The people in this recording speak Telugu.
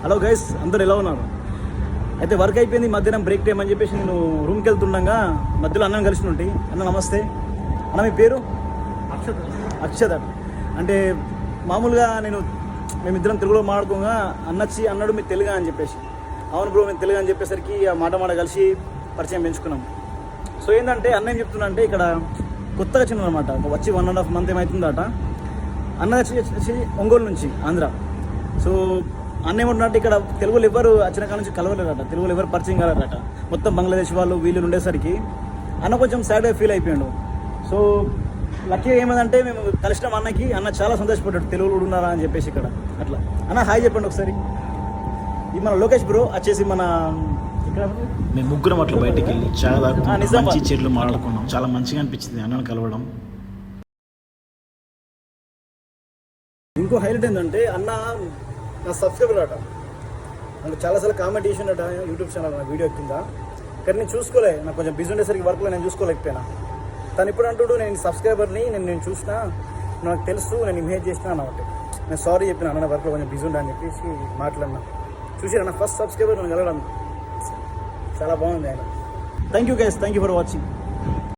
హలో గైస్, అందరూ ఎలా ఉన్నారు? అయితే వర్క్ అయిపోయింది, మధ్యాహ్నం బ్రేక్ టైం అని చెప్పేసి నేను రూమ్కి వెళ్తుండగా మధ్యలో అన్నం కలిసి ఉంటే, అన్న నమస్తే అన్న, మీ పేరు? అక్షత. అంటే మామూలుగా మేమిద్దరం తెలుగులో మాట్లాడుకోగా అన్నచ్చి అన్నాడు మీ తెలుగా అని చెప్పేసి, అవును బ్రో నేను తెలుగు అని చెప్పేసరికి ఆ మాట కలిసి పరిచయం పెంచుకున్నాం. సో ఏంటంటే అన్న ఏం చెప్తున్నా అంటే, ఇక్కడ కొత్తగా చిన్నమాట వచ్చి 1.5 month ఏమవుతుందట. అన్న వచ్చి ఒంగోలు నుంచి, ఆంధ్ర. సో అన్న ఏమంటున్నట్టు ఇక్కడ తెలుగులో ఎవరు వచ్చిన కాడ నుంచి కలవలేరట, తెలుగులో ఎవరు పరిచయం కలరట, మొత్తం బంగ్లాదేశ్ వాళ్ళు వీళ్ళు ఉండేసరికి అన్న కొంచెం సాడ్గా ఫీల్ అయిపోయాడు. సో లక్కీగా ఏమైందంటే మేము కలిసినాం అన్నకి, అన్న చాలా సంతోషపడ్డాడు తెలుగులో ఉన్నారా అని చెప్పేసి ఇక్కడ. అట్లా అన్న హాయ్ చెప్పండి ఒకసారి. ఇది మన లోకేష్ బ్రో వచ్చేసి మన ఇక్కడ మేము ముగ్గురం అట్లా బయటకు వెళ్ళి చాలా మంచి చెట్లు మాట్లాడుకున్నాం. చాలా మంచిగా అనిపించింది అన్నను కలవడం. ఇంకో హైలైట్ ఏంటంటే అన్న నా సబ్స్క్రైబర్ అట, నాకు చాలాసార్లు కామెంట్ చేసిండట యూట్యూబ్ ఛానల్ నా వీడియో కింద. కానీ నేను చూసుకోలే, నాకు కొంచెం బిజీ ఉండేసరికి వర్క్లో నేను చూసుకోలేకపోయినా. తను ఇప్పుడు అంటుడు నేను సబ్స్క్రైబర్ని నేను చూసినా, నాకు తెలుసు నేను ఇమేజ్ చేసినా అన్నమాట. నేను సారీ చెప్పిన అన్న వర్క్లో కొంచెం బిజీ ఉండా అని చెప్పేసి మాట్లాడినా. చూసి నా ఫస్ట్ సబ్స్క్రైబర్ నన్ను కలవడం చాలా బాగుంది ఆయన. Thank you guys, thank you for watching.